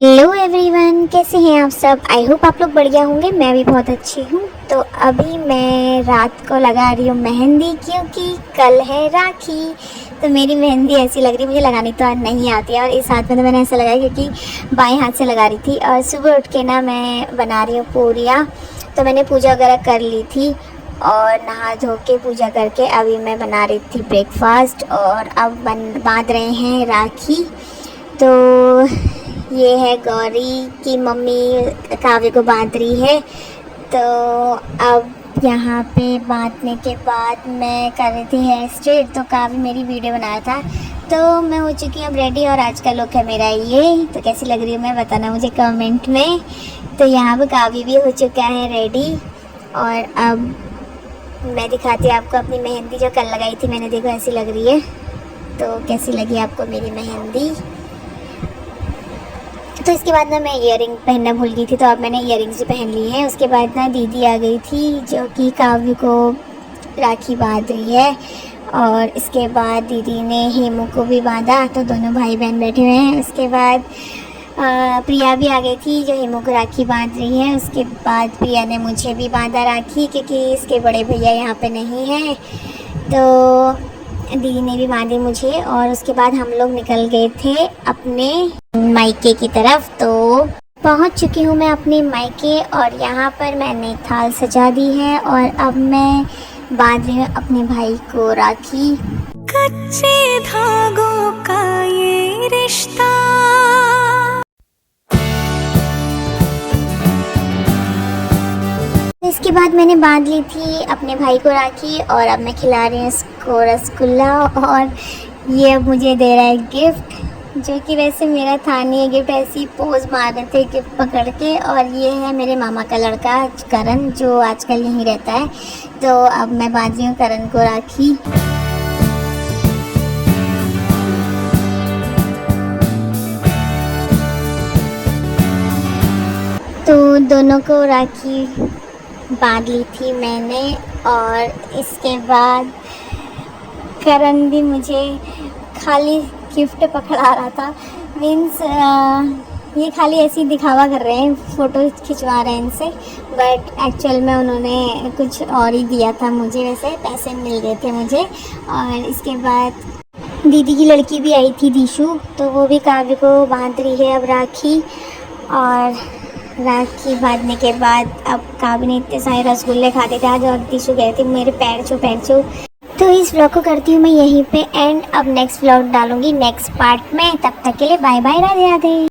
Hello everyone, कैसे हैं आप सब। आई होप आप लोग बढ़िया होंगे। मैं भी बहुत अच्छी हूँ। तो अभी मैं रात को लगा रही हूँ मेहंदी, क्योंकि कल है राखी। तो मेरी मेहंदी ऐसी लग रही है, मुझे लगानी तो नहीं आती है। और इस हाथ में तो मैंने ऐसा लगाया क्योंकि बाएं हाथ से लगा रही थी। और सुबह उठ के ना मैं बना रही हूँ पूरियाँ। तो मैंने पूजा वगैरह कर ली थी और नहा धो के पूजा करके अभी मैं बना रही थी ब्रेकफास्ट। और अब बांध रहे हैं राखी। तो ये है गौरी की मम्मी काव्य को बांध रही है। तो अब यहाँ पे बांधने के बाद मैं कर रही थी हेयर स्ट्रेट। तो काव्य मेरी वीडियो बनाया था। तो मैं हो चुकी हूँ अब रेडी और आज का लुक है मेरा ये। तो कैसी लग रही है मैं बताना मुझे कमेंट में। तो यहाँ पे काव्य भी हो चुका है रेडी। और अब मैं दिखाती हूँ आपको अपनी मेहंदी जो कल लगाई थी मैंने, देखो ऐसी लग रही है। तो कैसी लगी आपको मेरी मेहंदी। तो इसके बाद ना मैं इयररिंग पहनना भूल गई थी, तो अब मैंने इयररिंग्स भी पहन ली हैं। उसके बाद ना दीदी आ गई थी जो कि काव्य को राखी बांध रही है। और इसके बाद दीदी ने हेमू को भी बांधा। तो दोनों भाई बहन बैठे हुए हैं। उसके बाद प्रिया भी आ गई थी जो हेमू को राखी बांध रही है। उसके बाद प्रिया ने मुझे भी बांधा राखी, क्योंकि इसके बड़े भैया यहाँ पे नहीं हैं। तो दीदी ने भी बांधी मुझे। और उसके बाद हम लोग निकल गए थे अपने मायके की तरफ। तो पहुंच चुकी हूँ मैं अपने मायके और यहाँ पर मैंने थाल सजा दी है। और अब मैं बांध रही हूँ अपने भाई को राखी। कच्चे धागों का ये रिश्ता, इसके बाद मैंने बांध ली थी अपने भाई को राखी। और अब मैं खिला रही हूँ इसको रसगुल्ला। और ये अब मुझे दे रहा है गिफ्ट, जो कि वैसे मेरा था नहीं। ये गिफ्ट ऐसी पोज मार रहे थे गिफ्ट पकड़ के। और ये है मेरे मामा का लड़का करण, जो आजकल यहीं रहता है। तो अब मैं बांध रही हूँ करण को राखी। तो दोनों को राखी बांध ली थी मैंने। और इसके बाद करण भी मुझे खाली गिफ्ट पकड़ा रहा था। मीन्स ये खाली ऐसे ही दिखावा कर रहे हैं, फ़ोटो खिंचवा रहे हैं इनसे। बट एक्चुअल में उन्होंने कुछ और ही दिया था मुझे, वैसे पैसे मिल गए थे मुझे। और इसके बाद दीदी की लड़की भी आई थी दीशु, तो वो भी काव्य को बांध रही है अब राखी। और राखी बांधने के बाद अब काव्य ने इतने सारे रसगुल्ले खाते थे आज। और दीशु गए थे मेरे पैर छू पैर छू। तो इस व्लॉग को करती हूँ मैं यहीं पे एंड। अब नेक्स्ट व्लॉग डालूंगी नेक्स्ट पार्ट में। तब तक के लिए बाय बाय, राधे राधे।